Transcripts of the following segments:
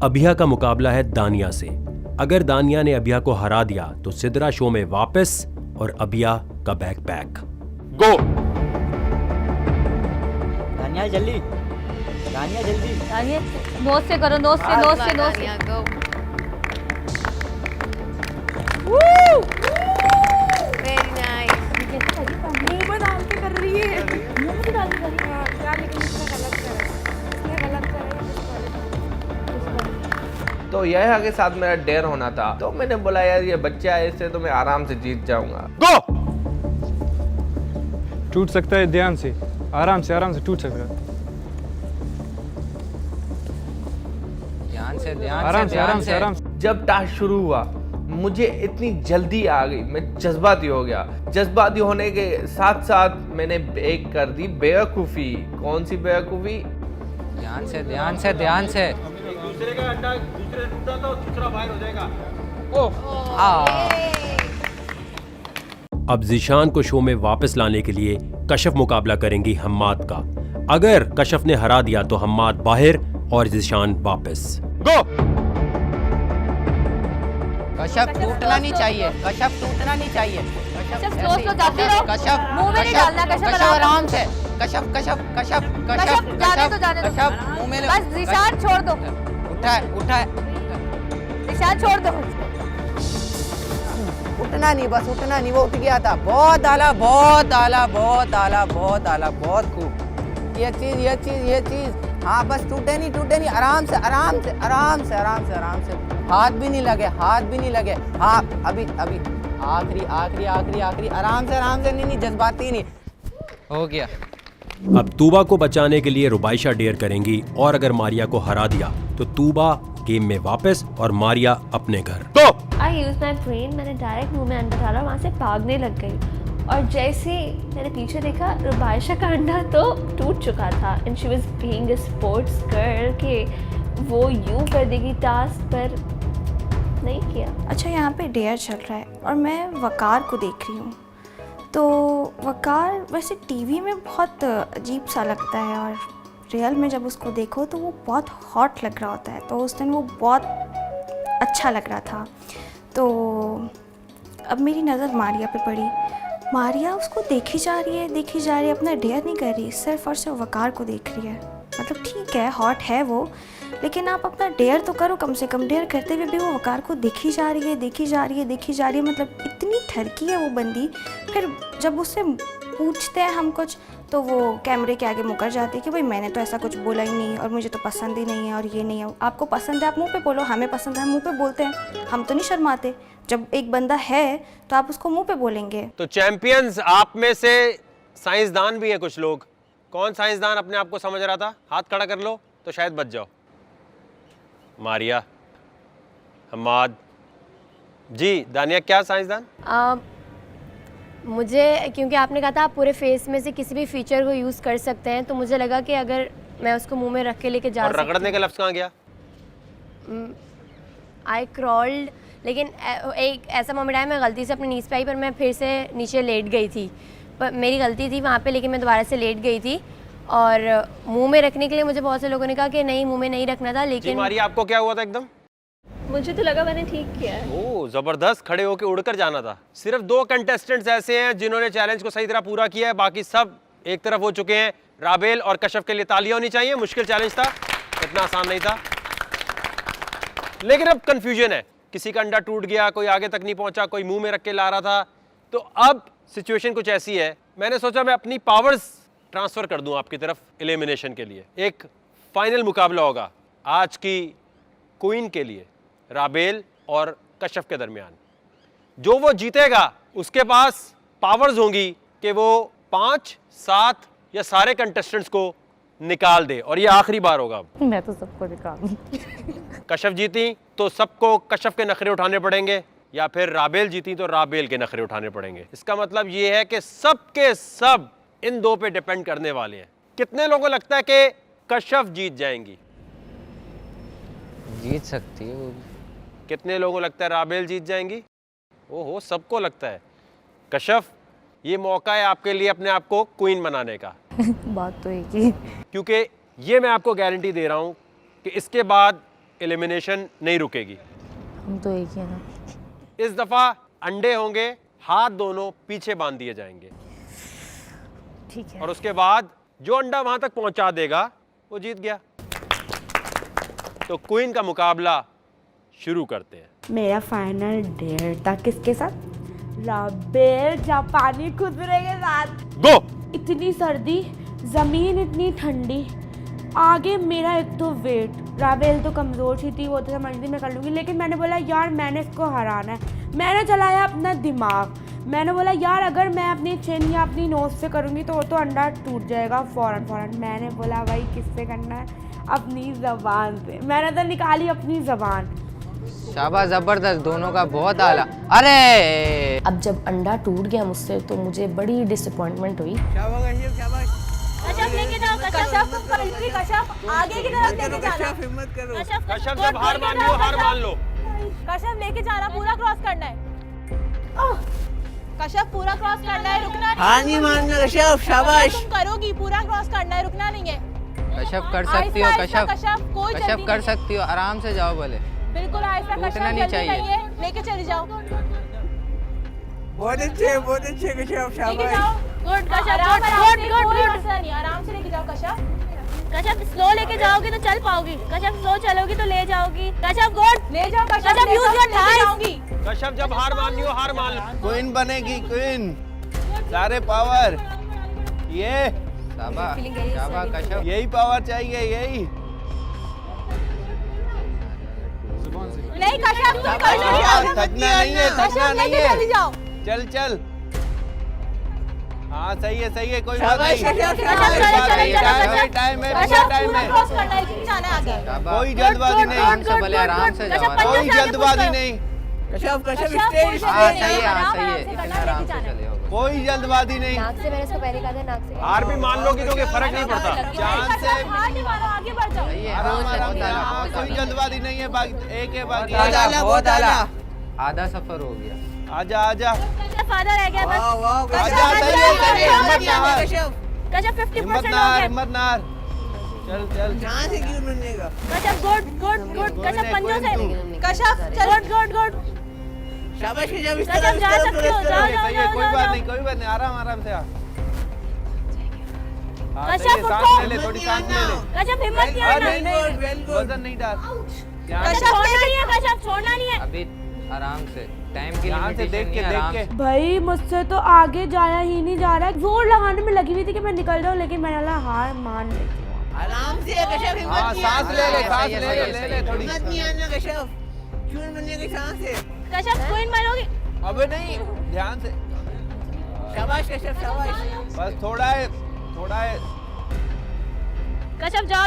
अभिया का मुकाबला है दानिया से। अगर दानिया ने अभिया को हरा दिया तो सिद्रा शो में वापस और अभिया का बैग पैक। गो। दानिया जल्दी, दानिया जल्दी। दानिया नोज से करो, नोज से, नोज से, नोज से। Very nice. मुंह में डाल के कर रही है, मुंह में डाल के कर रही है यार, लेकिन इसने गलत करा, इसने गलत करा है। तो यह के साथ मेरा डेयर होना था, तो मैंने बोला यार ये बच्चा है, इससे तो मैं आराम से जीत जाऊंगा। गो। टूट सकता है, ध्यान से, आराम से टूट सकता है। आराम से। जब टास्क शुरू हुआ मुझे इतनी जल्दी आ गई, मैं जज्बाती हो गया। जज्बाती होने के साथ साथ मैंने एक कर दी बेवकूफ़ी। कौन सी बेवकूफ़ी? ध्यान से। दूसरे का अंडा दूसरे टूटा तो दूसरा बाहर हो जाएगा। अब ज़ीशान को शो में वापस लाने के लिए कशफ मुकाबला करेंगी हम्माद का। अगर कशफ ने हरा दिया तो हम्माद बाहर और ज़ीशान वापस। गो। कशफ टूटना नहीं चाहिए, कशफ टूटना नहीं चाहिए। कशफ स्लो स्लो जाती रहो, मुंह में नहीं डालना। कशफ आराम से। कशफ जाने दो। कशफ मुंह में बस ज़ीशान छोड़ दो। उठा ज़ीशान छोड़ दो। उठना नहीं, वो उठ गया था। बहुत डाला, बहुत खूब। ये चीज हाँ, बस टूटे नहीं। आराम से। हाथ भी नहीं लगे। हाँ, अभी आखिरी। आराम से। नहीं, जज्बाती नहीं हो गया। अब तूबा को बचाने के लिए रुबाइशा डेयर करेंगी और अगर मारिया को हरा दिया तो तूबा गेम में वापस और मारिया अपने घर। गो। आई यूज माई ब्रेन, मैंने डायरेक्ट मुंह में अंडा डाला, वहाँ से भागने लग गई और जैसे मैंने पीछे देखा रुबाइशा का अंडा तो टूट चुका था and she was being a sports girl कि वो यूं कर देगी टास्क, पर नहीं किया। अच्छा, यहाँ पे डेयर चल रहा है और मैं वकार को देख रही हूँ। तो वकार वैसे टीवी में बहुत अजीब सा लगता है और रियल में जब उसको देखो तो वो बहुत हॉट लग रहा होता है। तो उस दिन वो बहुत अच्छा लग रहा था। तो अब मेरी नज़र मारिया पे पड़ी। मारिया उसको देखी जा रही है, अपना डेयर नहीं कर रही, सिर्फ और सिर्फ वकार को देख रही है। मतलब ठीक है, हॉट है वो, लेकिन आप अपना डेयर तो करो कम से कम। डेयर करते हुए भी वो वकार को देखी जा रही है। मतलब इतनी ठरकी है वो बंदी। फिर जब उससे पूछते हैं हम कुछ तो वो कैमरे के आगे मुकर जाती है कि भाई मैंने तो ऐसा कुछ बोला ही नहीं और मुझे तो पसंद ही नहीं है और ये नहीं है। आपको पसंद है आप मुंह पे बोलो, हमें पसंद है हम मुंह पे बोलते हैं, हम तो नहीं शर्माते। जब एक बंदा है तो आप उसको मुंह पे बोलेंगे। तो चैंपियंस आप में से साइंसदान भी हैं कुछ लोग। कौन साइंसदान अपने आप को समझ रहा था? हाथ खड़ा कर लो तो शायद बच जाओ। मारिया, हम्माद जी, दानिया क्या साइंसदान? मुझे क्योंकि आपने कहा था आप पूरे फेस में से किसी भी फीचर को यूज़ कर सकते हैं, तो मुझे लगा कि अगर मैं उसको मुंह में रख के लेके जा और रगड़ने का लफ्ज़ कहाँ गया? आई क्रॉल्ड, लेकिन एक ऐसा मोमेंट आया मैं गलती से अपनी नीज़ पे आई पर मैं फिर से नीचे लेट गई थी। पर मेरी गलती थी वहाँ पे, लेकिन मैं दोबारा से लेट गई थी। और मुंह में रखने के लिए मुझे बहुत से लोगों ने कहा कि नहीं मुंह में नहीं रखना था, लेकिन मारिया आपको क्या हुआ था एकदम? मुझे तो लगा मैंने ठीक किया है। ओह जबरदस्त, खड़े होकर उड़कर जाना था। सिर्फ 2 कंटेस्टेंट्स ऐसे हैं जिन्होंने चैलेंज को सही तरह पूरा किया है, बाकी सब एक तरफ हो चुके हैं। राबेल और कशफ के लिए तालियां होनी चाहिए। मुश्किल चैलेंज था, इतना आसान नहीं था, लेकिन अब कंफ्यूजन है। किसी का अंडा टूट गया, कोई आगे तक नहीं पहुंचा, कोई मुंह में रख के ला रहा था। तो अब सिचुएशन कुछ ऐसी है, मैंने सोचा मैं अपनी पावर्स ट्रांसफर कर दूं आपकी तरफ एलिमिनेशन के लिए। एक फाइनल मुकाबला होगा आज की क्वीन के लिए, राबेल और कशफ के दरमियान। जो वो जीतेगा उसके पास पावर्स होंगी कि वो 5, 7 या सारे कंटेस्टेंट्स को निकाल दे, और ये आखिरी बार होगा। मैं तो सबको निकालूं। कशफ जीती तो सबको कशफ के नखरे उठाने पड़ेंगे, या फिर राबेल जीती तो राबेल के नखरे उठाने पड़ेंगे। इसका मतलब ये है कि सब के सब इन 2 पे डिपेंड करने वाले हैं। कितने लोगों को लगता है कि कशफ जीत जाएंगी? जीत सकती है वो। कितने लोगों को लगता है राबेल जीत जाएंगी? ओहो, सबको लगता है। कशफ, ये मौका है आपके लिए अपने आप को क्वीन बनाने का। बात तो एक ही। क्योंकि ये मैं आपको गारंटी दे रहा हूं कि इसके बाद एलिमिनेशन नहीं रुकेगी। हम तो एक ही है ना। इस दफा अंडे होंगे, हाथ दोनों पीछे बांध दिए जाएंगे ठीक है। और उसके बाद जो अंडा वहां तक पहुंचा देगा वो जीत गया। तो क्वीन का मुकाबला शुरू करते हैं। मेरा फाइनल डेयर था किसके साथ? राबेल जापानी खुदरे के साथ। गो। इतनी सर्दी, जमीन इतनी ठंडी, आगे मेरा एक तो वेट, राबेल तो कमज़ोर सी थी, वो तो समझती मैं कर लूँगी, लेकिन मैंने बोला यार मैंने इसको हराना है। मैंने चलाया अपना दिमाग, मैंने बोला यार अगर मैं अपनी चिन या अपनी नोज़ से करूँगी तो वो तो अंडा टूट जाएगा फ़ौरन। मैंने बोला भाई किससे करना है? अपनी ज़बान से। मैंने तो निकाली अपनी ज़बान। शाबाश, जबरदस्त, दोनों का बहुत आला। अरे अब जब अंडा टूट गया मुझसे तो मुझे बड़ी डिसअपॉइंटमेंट हुई। कशफ लेके जाओ, कशफ आगे की तरफ लेके जाना। कश्यप जब हार मान लो, हार मान लो। कशफ लेके जाना, पूरा क्रॉस करना है। कशफ पूरा क्रॉस करना है, रुकना नहीं। हाँ नहीं मानना कश्यप, शाबाश। तुम करोगी, पूरा क्रॉस करना है, रुकना नहीं है। कश्यप कर सकती हो, आहिस्ता, कश्यप कश्यप, कोई कश्यप जल्दी कर नहीं। सकती हो, आराम से जाओ बोले। बिल्कुल आहिस्ता, टूटना कशफ नहीं जल्दी चाहिए। नहीं है, लेके चली जाओ। बहुत अच्छे कश्यप, लेके जाओ। Good Kashaf, good. आराम से लेके जाओ कशफ। कशफ स्लो लेके जाओगी तो चल पाओगी। कशफ स्लो चलोगी तो ले जाओगी। कशफ गुड, ले जाओ Kashaf, use your thighs. Kashyap जब हार मान लो, हार मान लो। क्वीन बनेगी क्वीन, सारे पावर, ये शाबाश शाबाश कश्यप। यही पावर चाहिए, यही। नहीं कशफ, तुम कर लो। थकना नहीं है, थकना कशफ नहीं लेके है। चली जाओ। चल। हाँ सही है, कोई बात नहीं। चलो, टाइम है, कशफ टाइम पूरा है। क्रॉस करना है, जिसने जाना है आगे। शाबाश। कोई जल्दबाजी नहीं, आराम से बोले, आराम से जाओ, आराम से। कोई जल्दबाजी नहीं, कश्यप कशफ हाँ सही है, आराम सही है, से इतना करना, आराम लेके से जाना। चले हो। कोई जल्दबाजी नहीं। नाक से मैंने इसको पहले कहा था, नाक से। हार भी मान लोगी तो कोई फर्क नहीं पड़ता। जान से हार नहीं मारो, आगे बढ़ जाओ। सही है, आराम बहुत आराम आला, बहुत कोई आला। जल्दबाजी नहीं है, बाकी एक है बाकी। बहुत आला। आधा सफर हो गया। आजा कशफ आधा रह गया बस। आजा, सही है, हिम्मत ना हार, कशफ 50% हिम्मत हो ना हार, गया। हिम्मत ना हार। चल कशफ गुड, कशफ पंजों से। कशफ चलो, गुड। शाबाश कश्यप, इस कशफ जा सकते हो, जाओ। सही है, कोई बात नहीं, आराम से आ। हाँ, कश्यप, सही है, सांस उठो। ले ले, थोड़ी सांस ले ले। कशफ हिम्मत नहीं अरे आना। नहीं, वजन नहीं डाल। ध्यान कशफ छोड़ना नहीं है, कशफ छोड़ना नहीं है। अभी आराम से, टाइम की ध्यान से, लिमिटेशन देख नहीं, आराम के। से। भाई मुझसे तो आगे जाया ही नहीं जा रहा है। जोर लगाने में लगी हुई थी कि मैं निकल जाऊं, लेकिन मैंने बोला हार मान लेती हूँ। आराम से कश्यप, हाँ, सांस ले ले, सांस ले ले थोड़ी। कशफ क्वीन बनोगी। अबे नहीं, ध्यान से। शाबाश कश्यप, शाबाश। बस थोड़ा है। कशफ जाओ।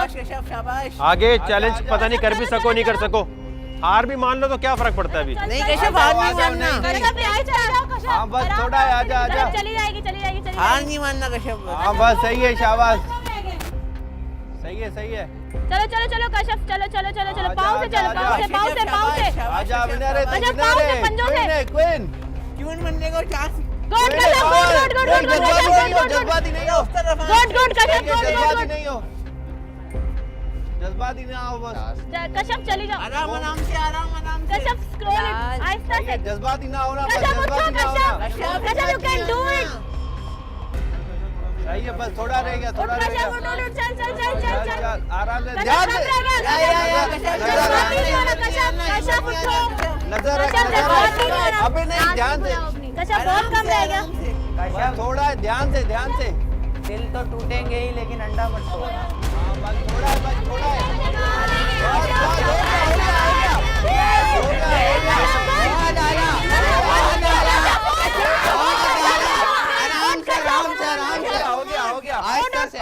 कश्यप, शाबाश। आगे चैलेंज पता नहीं कर भी सको नहीं कर सको, हार भी मान लो तो क्या फर्क पड़ता है अभी। नहीं कश्यप, हार नहीं मानना। कशफ आगे चले जाओ कशफ। हाँ, बस आराम थोड़ा है, से, आजा। कशफ चली जाएगी। हार नहीं मानना कश्यप। हाँ बस सही है, शाबाश। सही है। चलो कशफ, चलो। आजा, पाँव से चलो, आजा, पाँव से। आजा विनर है, अच्छा, पाँव से, पंजों से। क्वीन क्यों बनने को चांस? Good Kashaf, good. जज्बाती नहीं हो, गुड कशफ, जज्बाती नहीं हो, जज्बाती ना हो, बस कशफ चली जाओ। आराम से। कशफ स्क्रॉल आहिस्ता से। जज्बाती ना होना, बस कशफ उठो, जज्बाती ना होना। Kashaf you can do it. सही है, बस थोड़ा रह गया, उठ कशफ, उठ, चल। आराम से, कशफ ध्यान कम से। रह गया। जज्बाती नहीं होना कशफ उठो। नजर रख, कशफ जज्बाती नहीं होना। अबे नहीं, ध्यान से। कशफ बहुत कम रह गया। बस थोड़ा है, ध्यान से। दिल तो टूटेंगे ही, लेकिन अंडा मत तोड़। हाँ, बस थोड़ा है। हो गया। आराम से।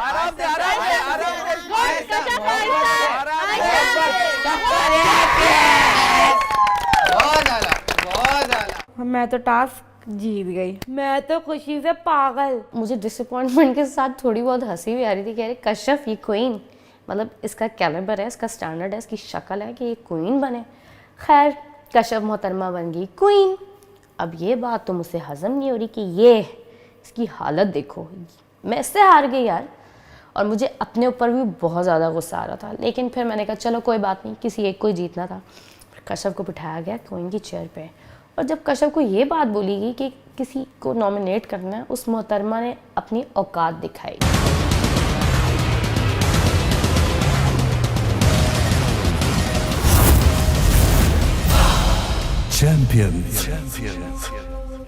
बहुत आला। मैं तो टास्क जीत गई, मैं तो खुशी से पागल। मुझे डिसअपॉइंटमेंट के साथ थोड़ी बहुत हंसी भी आ रही थी कि अरे कश्यप ये क्वीन, मतलब इसका कैलिबर है, इसका स्टैंडर्ड है, इसकी शक्ल है कि ये क्वीन बने। खैर कश्यप मोहतरमा बन गई क्वीन। अब ये बात तो मुझसे हजम नहीं हो रही कि ये इसकी हालत देखो, मैं इससे हार गई यार। और मुझे अपने ऊपर भी बहुत ज़्यादा गुस्सा आ रहा था। लेकिन फिर मैंने कहा चलो कोई बात नहीं, किसी एक को ही जीतना था। कश्यप को बिठाया गया क्वीन की चेयर पे, और जब कश्यप को ये बात बोली गई कि किसी को नॉमिनेट करना है, उस मोहतरमा ने अपनी औकात दिखाई। Champions.